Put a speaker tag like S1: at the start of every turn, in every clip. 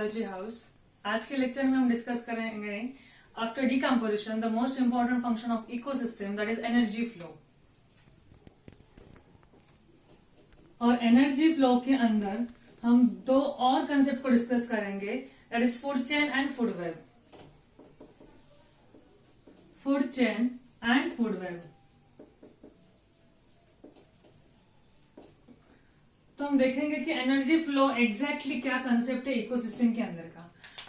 S1: Biology house. आज के lecture में हम डिस्कस करेंगे after decomposition the most important function of ecosystem that is energy flow. और एनर्जी फ्लो के अंदर हम दो और कंसेप्ट को डिस्कस करेंगे, that is food chain and food web. Food chain and food web. तो हम देखेंगे कि एनर्जी फ्लो एग्जैक्टली क्या कंसेप्ट है इकोसिस्टम के अंदर का।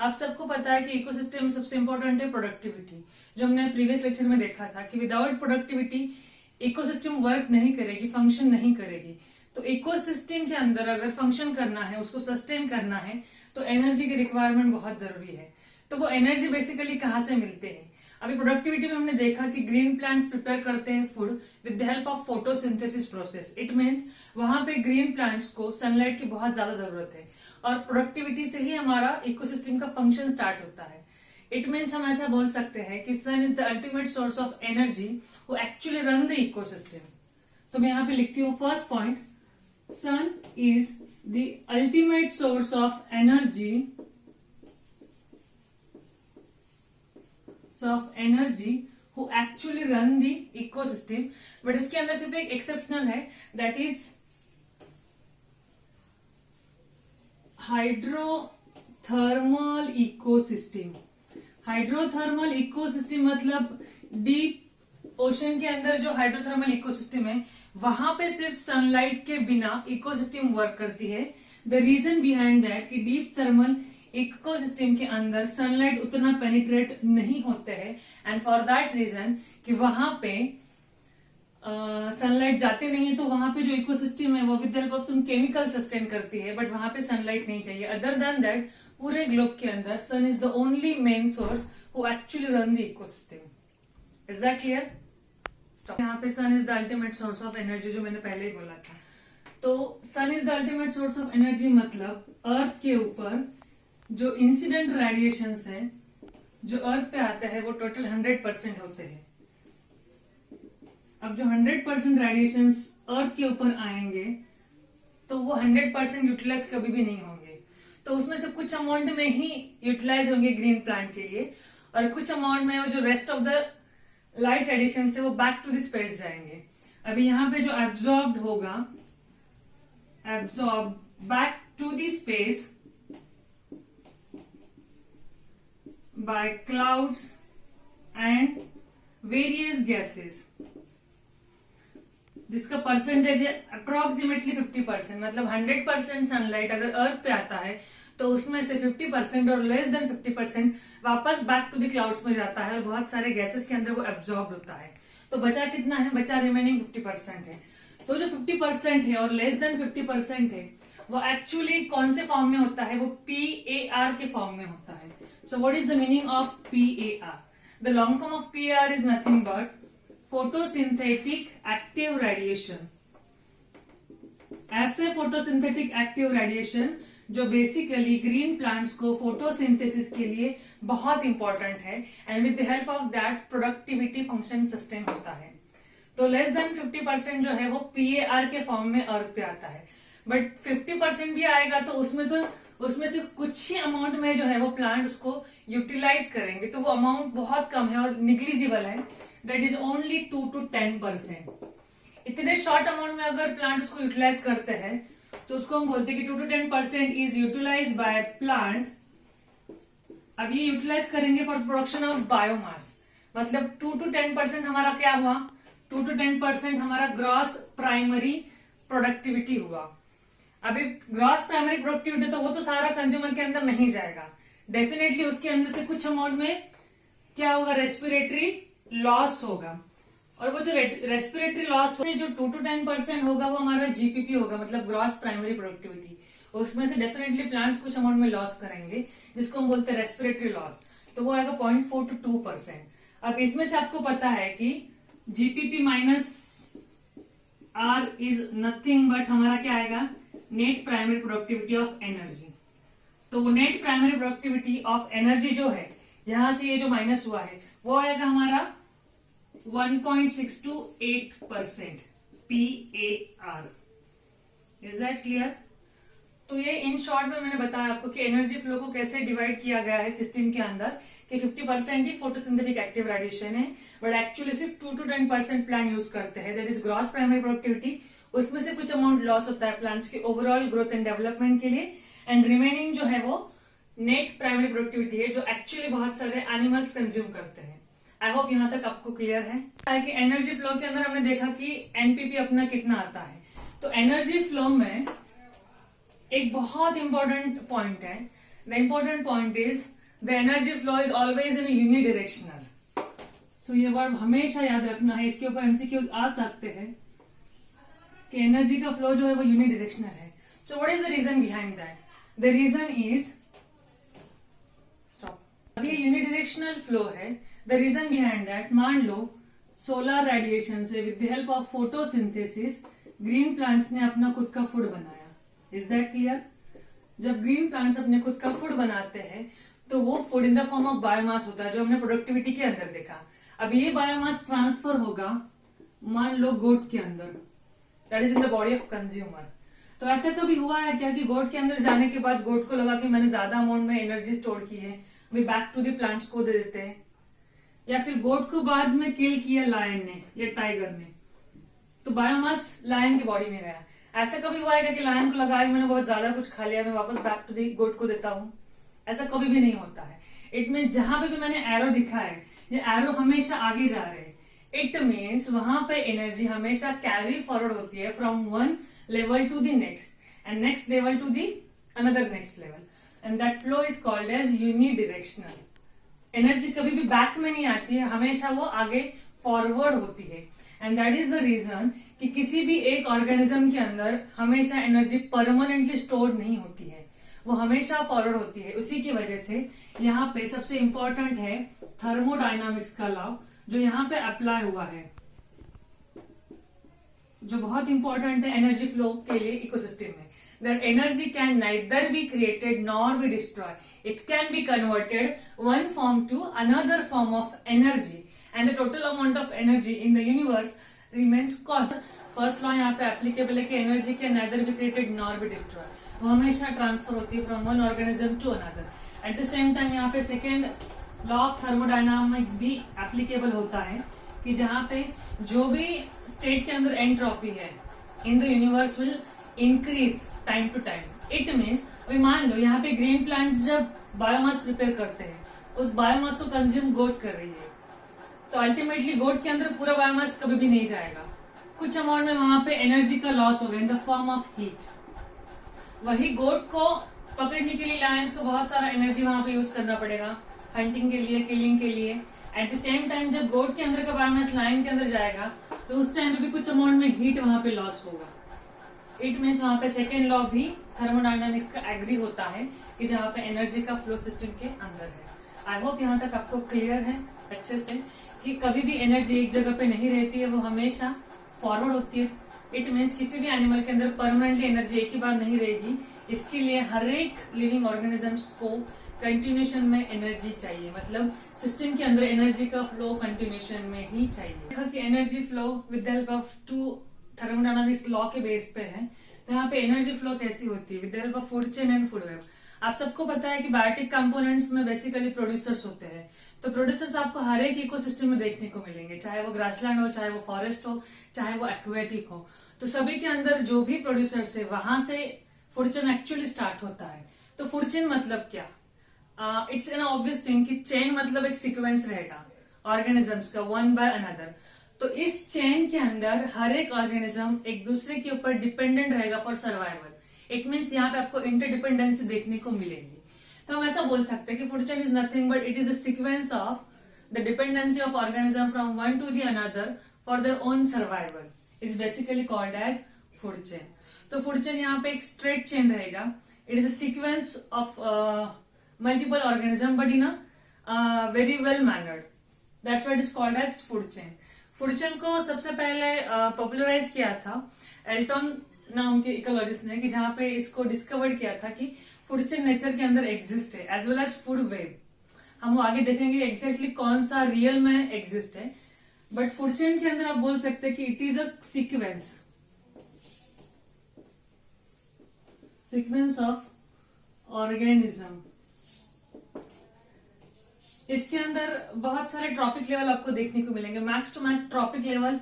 S1: आप सबको पता है कि इकोसिस्टम में सबसे इंपॉर्टेंट है प्रोडक्टिविटी, जो हमने प्रीवियस लेक्चर में देखा था कि विदाउट प्रोडक्टिविटी इकोसिस्टम वर्क नहीं करेगी, फंक्शन नहीं करेगी। तो इकोसिस्टम के अंदर अगर फंक्शन करना है, उसको सस्टेन करना है, तो एनर्जी की रिक्वायरमेंट बहुत जरूरी है। तो वो एनर्जी बेसिकली कहाँ से मिलते हैं? अभी प्रोडक्टिविटी में हमने देखा कि ग्रीन प्लांट्स प्रिपेयर करते हैं food with the help of photosynthesis process. It means वहां पे ग्रीन प्लांट्स को सनलाइट की बहुत ज्यादा जरूरत है और प्रोडक्टिविटी से ही हमारा इकोसिस्टम का फंक्शन स्टार्ट होता है। इट मीन्स हम ऐसा बोल सकते हैं कि sun is the ultimate source of energy who actually run the ecosystem. तो मैं यहाँ पे लिखती हूँ first point, sun is the ultimate source of energy who actually run the ecosystem। But इसके अंदर सिर्फ एक एक्सेप्शनल है, that is hydrothermal ecosystem. Hydrothermal ecosystem मतलब डीप ओशन के अंदर जो हाइड्रोथर्मल इकोसिस्टम है, वहां पे सिर्फ सनलाइट के बिना इकोसिस्टम वर्क करती है। द रीजन बिहाइंड दैट कि डीप थर्मल इकोसिस्टम के अंदर सनलाइट उतना पेनिट्रेट नहीं होते हैं, एंड फॉर दैट रीजन कि वहां पे सनलाइट जाते नहीं है, तो वहां पे जो इकोसिस्टम है वो with the help of some chemical sustain करती है, बट वहां पे सनलाइट नहीं चाहिए। अदर देन दैट पूरे ग्लोब के अंदर sun is the only main source who actually run the ecosystem. Is that clear? यहाँ पे sun is the ultimate source of energy, जो मैंने पहले ही बोला था। तो sun is the ultimate source of energy मतलब अर्थ के ऊपर जो इंसिडेंट रेडिएशंस हैं जो अर्थ पे आते हैं वो टोटल 100% होते हैं। अब जो 100% रेडिएशंस अर्थ के ऊपर आएंगे तो वो 100% यूटिलाइज कभी भी नहीं होंगे। तो उसमें से कुछ अमाउंट में ही यूटिलाइज होंगे ग्रीन प्लांट के लिए, और कुछ अमाउंट में वो जो rest of the light radiation है वो बैक टू द स्पेस जाएंगे। अभी यहाँ पे जो एब्जॉर्ब्ड होगा, absorb back to the space by clouds and various gases, जिसका परसेंटेज है अप्रोक्सीमेटली 50%। मतलब 100% सनलाइट अगर अर्थ पे आता है तो उसमें से 50% और लेस देन 50% वापस बैक टू द क्लाउड्स में जाता है और बहुत सारे गैसेस के अंदर वो एब्जॉर्ब होता है। तो बचा कितना है? बचा रिमेनिंग 50% है। तो जो 50% है और लेस देन 50% है वो एक्चुअली कौन से फॉर्म में होता है? वो PAR के फॉर्म में होता है। So what is the meaning of PAR? The long form of PAR is nothing but photosynthetic active radiation। ऐसे photosynthetic active radiation जो बेसिकली ग्रीन प्लांट्स को फोटोसिंथेसिस के लिए बहुत इंपॉर्टेंट है, and with the help of that productivity function sustain होता है। तो लेस देन 50% जो है वो PAR के फॉर्म में अर्थ पे आता है, बट 50% भी आएगा तो उसमें से कुछ ही अमाउंट में जो है वो प्लांट उसको यूटिलाइज करेंगे, तो वो अमाउंट बहुत कम है और निग्लिजिबल है, दैट इज ओनली 2 to 10%। इतने शॉर्ट अमाउंट में अगर प्लांट उसको यूटिलाइज करते हैं तो उसको हम बोलते हैं कि 2 to 10% is utilize by plant. अब ये यूटिलाइज करेंगे फॉर प्रोडक्शन ऑफ बायोमास। मतलब 2 to 10% हमारा क्या हुआ? 2 to 10% हमारा ग्रॉस प्राइमरी प्रोडक्टिविटी हुआ। अभी ग्रॉस प्राइमरी प्रोडक्टिविटी तो वो तो सारा कंज्यूमर के अंदर नहीं जाएगा, डेफिनेटली उसके अंदर से कुछ अमाउंट में क्या होगा? रेस्पिरेटरी लॉस होगा। और वो जो रेस्पिरेटरी लॉस जो 2 to 10% होगा वो हमारा GPP होगा, मतलब ग्रॉस प्राइमरी प्रोडक्टिविटी। उसमें से डेफिनेटली प्लांट्स कुछ अमाउंट में लॉस करेंगे जिसको हम बोलते हैं रेस्पिरेटरी लॉस, तो वो आएगा 0.4 to 2%। अब इसमें से आपको पता है कि GPP minus R is nothing but हमारा क्या आएगा? Net primary productivity of energy. तो वो net primary productivity of energy जो है, यहां से ये जो माइनस हुआ है वो आएगा हमारा 1.628% PAR। Is that clear? तो ये इन शॉर्ट में मैंने बताया आपको कि एनर्जी फ्लो को कैसे डिवाइड किया गया है सिस्टम के अंदर, कि 50% ही फोटोसिंथेटिक एक्टिव रेडिएशन है, बट एक्चुअली सिर्फ 2 to 10% प्लांट यूज करते हैं, that is gross primary productivity. उसमें से कुछ अमाउंट लॉस होता है प्लांट्स के ओवरऑल ग्रोथ एंड डेवलपमेंट के लिए, एंड रिमेनिंग जो है वो नेट प्राइमरी प्रोडक्टिविटी है, जो एक्चुअली बहुत सारे एनिमल्स कंज्यूम करते हैं। आई होप यहाँ तक आपको क्लियर है कि एनर्जी फ्लो के अंदर हमने देखा कि एनपीपी अपना कितना आता है। तो एनर्जी फ्लो में एक बहुत इंपॉर्टेंट पॉइंट है, the important point is the energy flow is always in unidirectional. So ये वर्ड हमेशा याद रखना है, इसके ऊपर एमसीक्यूज आ सकते हैं कि एनर्जी का फ्लो जो है वो यूनिडायरेक्शनल है। So what is the reason behind that? The reason is stop. अभी यूनिडायरेक्शनल फ्लो है, द रीजन बिहाइंड दैट, मान लो सोलर रेडिएशन से with the help of photosynthesis green plants ने अपना खुद का फूड बनाया। Is that clear? जब ग्रीन प्लांट्स अपने खुद का फूड बनाते हैं तो वो food in the form of biomass होता है, जो हमने प्रोडक्टिविटी के अंदर देखा। अब ये बायोमास ट्रांसफर होगा मान लो गोट के अंदर, that is in the body of consumer. तो ऐसा कभी हुआ है क्या कि गोट के अंदर जाने के बाद गोट को लगा कि मैंने ज्यादा अमाउंट में एनर्जी स्टोर की है, वे बैक टू द प्लांट्स को दे देते हैं, या फिर गोट को बाद में किल किया लायन ने या टाइगर ने, तो बायोमास लायन की बॉडी में गया। ऐसा कभी हुआ है कि लायन को लगा आज मैंने बहुत ज्यादा कुछ खा लिया, मैं वापस बैक टू द गोट को देता हूं? ऐसा कभी भी नहीं होता है। इट मीन जहां पे भी मैंने एरो दिखा है, ये एरो हमेशा आगे जा रहे हैं। इट मीन्स वहां पे एनर्जी हमेशा कैरी फॉरवर्ड होती है from one level to the next and next level to the another next level, and that flow is called as unidirectional. Energy कभी भी बैक में नहीं आती है, हमेशा वो आगे फॉरवर्ड होती है, and that is the reason कि किसी भी एक ऑर्गेनिज्म के अंदर हमेशा एनर्जी परमानेंटली स्टोर नहीं होती है, वो हमेशा फॉरवर्ड होती है। उसी की वजह से यहाँ पे सबसे इंपॉर्टेंट है थर्मोडायनामिक्स का लॉ, जो यहाँ पे अप्लाई हुआ है, जो बहुत इंपॉर्टेंट है एनर्जी फ्लो के लिए इकोसिस्टम में। That energy can neither be created nor be destroyed. It can be converted one form to another form of energy, and the total amount of energy in the universe remains constant. First law यहाँ पे applicable है कि energy can neither be created nor be destroyed. वो हमेशा transfer होती है from one organism to another. At the same time यहाँ पे second law of thermodynamics भी applicable होता है कि जहाँ पे जो भी स्टेट के अंदर एंट्रोपी है in the universe will increase time to time. It means अभी मान लो यहाँ पे ग्रीन प्लांट्स जब बायोमास प्रिपेयर करते हैं, उस बायोमास को कंज्यूम गोट कर रही है, तो अल्टीमेटली गोट के अंदर पूरा बायोमास कभी भी नहीं जाएगा, कुछ अमाउंट में वहां पे एनर्जी का लॉस होगा इन द फॉर्म ऑफ हीट। वही गोट को पकड़ने के लिए लायंस को बहुत सारा एनर्जी वहां पे यूज करना पड़ेगा, हंटिंग के लिए, किलिंग के लिए। एट द सेम टाइम जब गोट के अंदर का बायोमास लायन के अंदर जाएगा तो उस टाइम पे भी कुछ अमाउंट में हीट वहां पे लॉस होगा। इट मीन्स वहां पे सेकेंड लॉ भी थर्मोडायनामिक्स का एग्री होता है कि जहां पे एनर्जी का फ्लो सिस्टम के अंदर है। आई होप यहाँ तक आपको क्लियर है अच्छे से कि कभी भी एनर्जी एक जगह पे नहीं रहती है, वो हमेशा फॉरवर्ड होती है। इट मीन्स किसी भी एनिमल के अंदर परमानेंटली एनर्जी एक ही बार नहीं रहेगी, इसके लिए हर एक लिविंग ऑर्गेनिजम्स को कंटिन्यूशन में एनर्जी चाहिए, मतलब सिस्टम के अंदर एनर्जी का फ्लो कंटिन्यूशन में ही चाहिए। देखा कि energy flow with the help of two thermodynamics law के बेस पे है, तो यहाँ पे एनर्जी फ्लो कैसी होती है with the help of food chain and food web. आप सबको पता है कि बायोटिक कंपोनेंट्स में बेसिकली प्रोड्यूसर्स होते हैं, तो प्रोड्यूसर्स आपको हर एक इकोसिस्टम में देखने को मिलेंगे, चाहे वो ग्रासलैंड हो, चाहे वो फॉरेस्ट हो, चाहे वो एक्वेटिक हो। तो सभी के अंदर जो भी प्रोड्यूसर्स है वहां से फूड चेन एक्चुअली स्टार्ट होता है। तो फूड चेन मतलब क्या? इट्स एन ऑब्वियस थिंग कि चेन मतलब एक सीक्वेंस रहेगा ऑर्गेनिजम्स का, वन बाय अनदर। तो इस चेन के अंदर हर एक ऑर्गेनिज्म एक दूसरे के ऊपर डिपेंडेंट रहेगा फॉर सर्वाइवल। इट मीन्स यहाँ पे आपको इंटरडिपेंडेंसी देखने को मिलेगी। तो हम ऐसा बोल सकते हैं कि food chain is nothing but it is a sequence of the dependency of organism from one to the another for their own survival is basically called as food chain. तो फूड चेन यहाँ पे एक straight chain रहेगा, it is a sequence of multiple organism but in a very well mannered, that's why it is called as food chain. Food chain को सबसे पहले popularise किया था एल्टन नाम के इकोलॉजिस्ट ने, कि जहां पे इसको डिस्कवर किया था कि फूड चेन नेचर के अंदर एग्जिस्ट है as well as food web. हम वो आगे देखेंगे एग्जैक्टली कौन सा रियल में एग्जिस्ट है, बट फूड चेन के अंदर आप बोल सकते हैं कि it is a sequence sequence of organism. इसके अंदर बहुत सारे ट्रॉपिक लेवल आपको देखने को मिलेंगे, max to max trophic level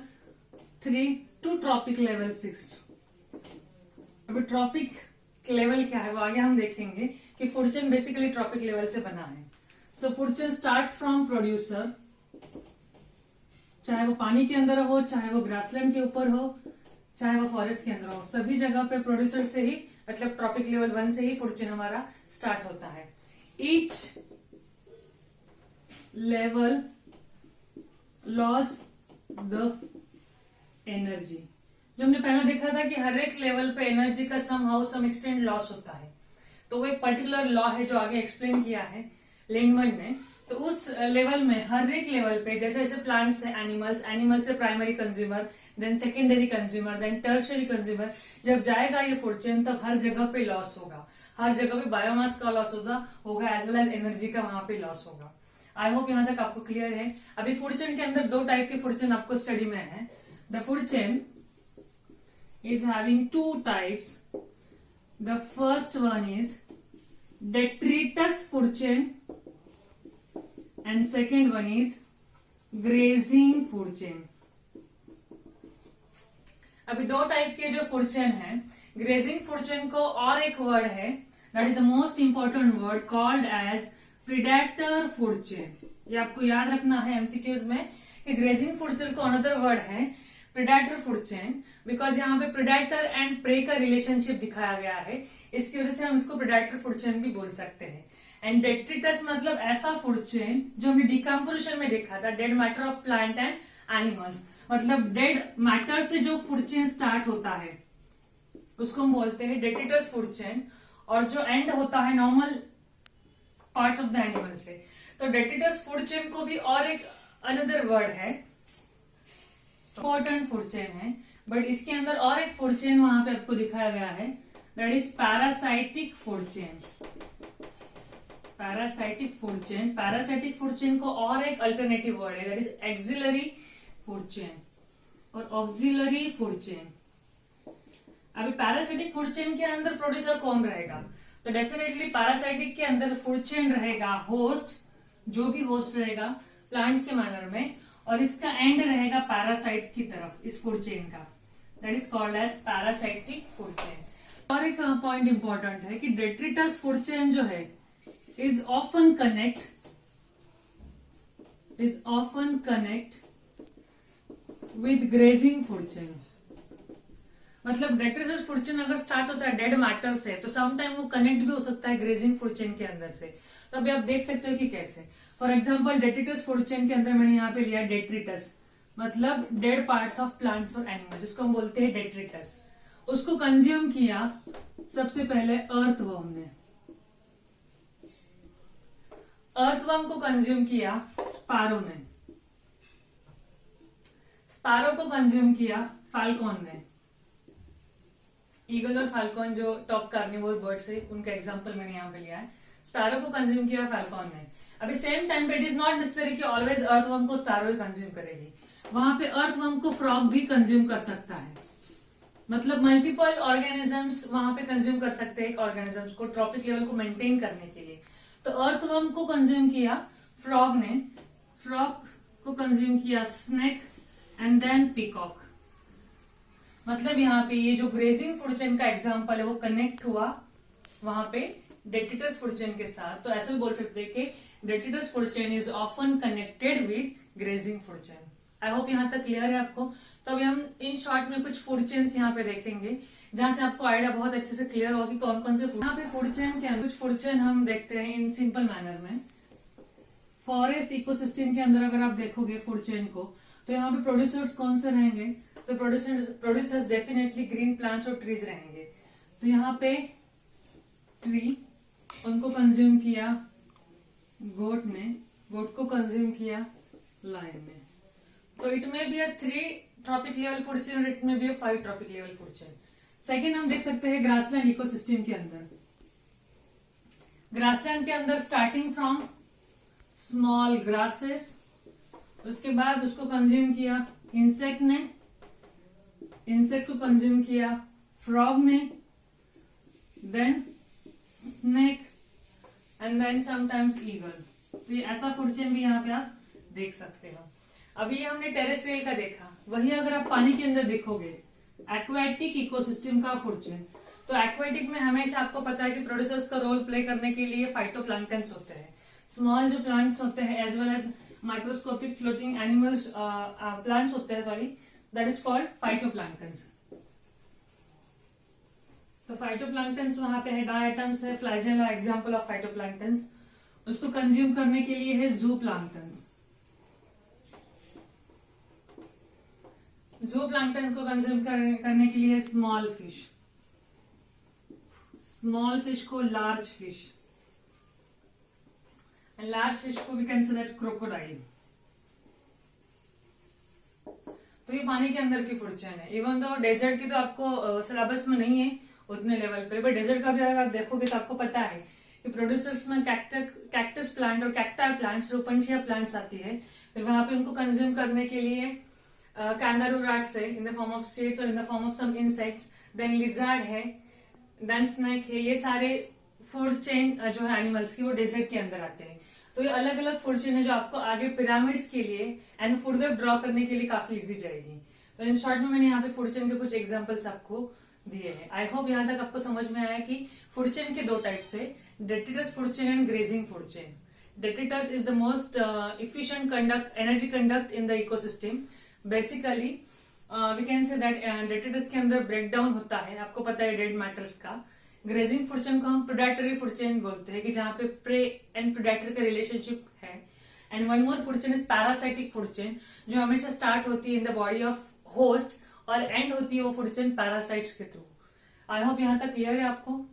S1: 3 to trophic level 6। अभी ट्रॉपिक लेवल क्या है वो आगे हम देखेंगे कि food chain basically trophic level से बना है। So food chain start from producer, चाहे वो पानी के अंदर हो, चाहे वो ग्रासलैंड के ऊपर हो, चाहे वो फॉरेस्ट के अंदर हो, सभी जगह पे प्रोड्यूसर से ही, मतलब ट्रॉपिक लेवल 1 से ही फूड चेन हमारा स्टार्ट होता है। Each level loss the energy. जो हमने पहले देखा था कि हर एक लेवल पे एनर्जी का सम एक्सटेंट लॉस होता है, तो वो एक पर्टिकुलर लॉ है जो आगे एक्सप्लेन किया है लेंगमैन ने। तो उस लेवल में हर एक लेवल पे जैसे जैसे प्लांट्स है, एनिमल्स से primary consumer, then secondary consumer, then tertiary consumer, जब जाएगा ये फूड चेन तब हर जगह पे लॉस होगा, हर जगह पे बायोमास का लॉस होगा एज वेल एज एनर्जी का वहां पे लॉस होगा। आई होप यहां तक आपको क्लियर है। अभी फूड चेन के अंदर 2 टाइप के फूड चेन आपको स्टडी में है। The food chain is having 2 types. The first one is detritus food chain and second one is grazing food chain. अभी 2 टाइप के जो फूड चेन है, ग्रेजिंग फूड चेन को और एक वर्ड है, that is the most important word, called as predator food chain. ये आपको याद रखना है एमसीक्यूज में कि ग्रेजिंग फूड चेन को अनदर वर्ड है प्रीडेटर फूड चेन, बिकॉज यहाँ पे प्रीडेटर एंड प्रे का रिलेशनशिप दिखाया गया है, इसकी वजह से हम इसको प्रीडेटर फूड चेन भी बोल सकते हैं। एंड डेट्रिटस मतलब ऐसा फूड चेन जो हमने डिकम्पोजिशन में देखा था, dead matter of plant and animals, मतलब डेड मैटर से जो फूड चेन स्टार्ट होता है उसको हम बोलते हैं डेट्रिटस फूड चेन, और जो एंड होता है normal parts of the animal से। तो डेट्रिटस फूड चेन को भी और एक अनदर वर्ड है, इंपॉर्टेंट फूड चेन है, बट इसके अंदर और एक फूड चेन वहां पे आपको दिखाया गया है, that is parasitic food chain. Parasitic food chain, parasitic food chain को और एक अल्टरनेटिव वर्ड है, that is axillary food chain और ऑक्सिलरी फूड चेन। अभी पैरासाइटिक फूड चेन के अंदर प्रोड्यूसर कौन रहेगा, तो डेफिनेटली पैरासाइटिक के अंदर फूड चेन रहेगा होस्ट, जो भी होस्ट रहेगा प्लांट्स के मैनर में, और इसका एंड रहेगा पैरासाइट्स की तरफ इस फूड चेन का, that is called as parasitic food chain. और एक पॉइंट इंपॉर्टेंट है कि डेट्रिटस फूड चेन जो है is often connect with grazing food chain. मतलब डेट्रिटस फूड चेन अगर स्टार्ट होता है डेड मैटर से, तो समटाइम वो कनेक्ट भी हो सकता है ग्रेजिंग फूड चेन के अंदर से। तो अभी आप देख सकते हो कि कैसे, for example detritus food chain के अंदर मैंने यहाँ पे लिया डेट्रिटस, मतलब डेड पार्ट्स ऑफ प्लांट्स और एनिमल, जिसको हम बोलते हैं डेट्रिटस। उसको कंज्यूम किया सबसे पहले अर्थवर्म ने, अर्थवर्म को कंज्यूम किया स्पैरो ने, स्पैरो को कंज्यूम किया फाल्कॉन ने। ईगल और फाल्कॉन जो टॉप कार्निवोर बर्ड्स है उनका एग्जांपल मैंने यहाँ पे लिया है। स्पैरो को कंज्यूम किया फाल्कॉन ने। अभी सेम टाइम पे इट इज नॉट नेसेसरी कि ऑलवेज अर्थवर्म को स्पैरो ही कंज्यूम करेगी, वहां पे अर्थवर्म को फ्रॉग भी कंज्यूम कर सकता है, मतलब मल्टीपल ऑर्गेनिजम्स वहां पे कंज्यूम कर सकते हैं एक ऑर्गेनिजम्स को ट्रॉपिक लेवल को मेंटेन करने के लिए। तो अर्थवर्म को कंज्यूम किया फ्रॉग ने, फ्रॉग को कंज्यूम किया स्नेक एंड देन पीकॉक। मतलब यहाँ पे ये जो ग्रेजिंग फूड चेन का एग्जांपल है वो कनेक्ट हुआ वहां पे डेट्रिटस फूड चेन के साथ। तो ऐसे बोल सकते हैं कि detritus food chain is often connected with grazing food chain. I hope यहाँ तक क्लियर है आपको। तो अभी हम इन शॉर्ट में कुछ फूड चेन्स यहाँ पे देखेंगे जहां से आपको आइडिया बहुत अच्छे से क्लियर होगा कि कौन कौन से यहाँ पे फूड चेन के कुछ फूड चेन हम देखते हैं इन सिंपल मैनर में। फॉरेस्ट इकोसिस्टम के अंदर अगर आप देखोगे फूड चेन को, तो यहाँ पे प्रोड्यूसर्स कौन से रहेंगे, तो प्रोड्यूसर्स डेफिनेटली ग्रीन प्लांट्स और ट्रीज रहेंगे। तो यहाँ पे ट्री, उनको कंज्यूम किया गोट ने, गोट को कंज्यूम किया लायन ने। तो it may be 3 trophic level food chain और it may be 5 trophic level food chain. Second हम देख सकते हैं ग्रासलैंड इकोसिस्टम के अंदर। ग्रासलैंड के अंदर स्टार्टिंग फ्रॉम स्मॉल ग्रासेस, उसके बाद उसको कंज्यूम किया इंसेक्ट ने, इंसेक्ट्स को कंज्यूम किया फ्रॉग ने, then snake and then sometimes eagle. तो ये ऐसा फूड चेन भी यहाँ पे आप देख सकते हो। अभी हमने टेरेस्ट्रियल का देखा, वही अगर आप पानी के अंदर देखोगे एक्वाटिक इकोसिस्टम का फूड चेन, तो एक्वाटिक में हमेशा आपको पता है कि प्रोड्यूसर्स का रोल प्ले करने के लिए फाइटोप्लैंक्टन्स होते हैं, स्मॉल जो प्लांट्स होते हैं as well as microscopic floating animals plants होते हैं, sorry, that is called phytoplanktons. तो फाइटोप्लैंक्टन्स वहां पे है, डायटम्स है, फ्लैजेला एग्जांपल ऑफ फाइटोप्लैंक्टन्स। उसको कंज्यूम करने के लिए है जूप्लैंक्टन्स। जूप्लैंक्टन्स को कंज्यूम करने के लिए है स्मॉल फिश, स्मॉल फिश को large fish, and large fish को वी कंसिडर क्रोकोडाइल। तो ये पानी के अंदर की फूड चेन है। इवन तो डेजर्ट की तो आपको सिलेबस में नहीं है उतने लेवल पे, बट डेजर्ट का भी अगर आप देखोगे तो आपको पता है कि प्रोड्यूसर्स में कैक्टस प्लांट और कैक्टाई प्लांट्स, रूपंशिया प्लांट्स आती है, फिर वहां पे उनको कंज्यूम करने के लिए कैंगारू रैट्स है in the form of seeds और in the form of some insects, then lizard है, देन स्नेक है। ये सारे फूड चेन जो है एनिमल्स की, वो डेजर्ट के अंदर आते हैं। तो ये अलग अलग फूड चेन है जो आपको आगे पिरामिड्स के लिए एंड फूड वेब ड्रॉ करने के लिए काफी इजी जाएगी। तो इन शॉर्ट में मैंने यहाँ पे फूड चेन के कुछ एग्जांपल्स आपको दिए हैं। आई होप यहाँ तक आपको समझ में आया कि फूड चेन के दो टाइप्स है, detritus food chain and grazing food chain. Detritus is the most efficient energy conduct in the ecosystem. Basically we can say that detritus के अंदर ब्रेक डाउन होता है, आपको पता है, डेड मैटर्स का। ग्रेजिंग फूड चेन को हम प्रेडेटरी फूड चेन बोलते हैं कि जहां पे प्रे एंड प्रेडेटर का रिलेशनशिप है। And one more food chain is parasitic food chain, जो हमेशा स्टार्ट होती है in the body of host और एंड होती है वो फूड चेन पैरासाइट्स के थ्रू। आई होप यहाँ तक क्लियर है आपको।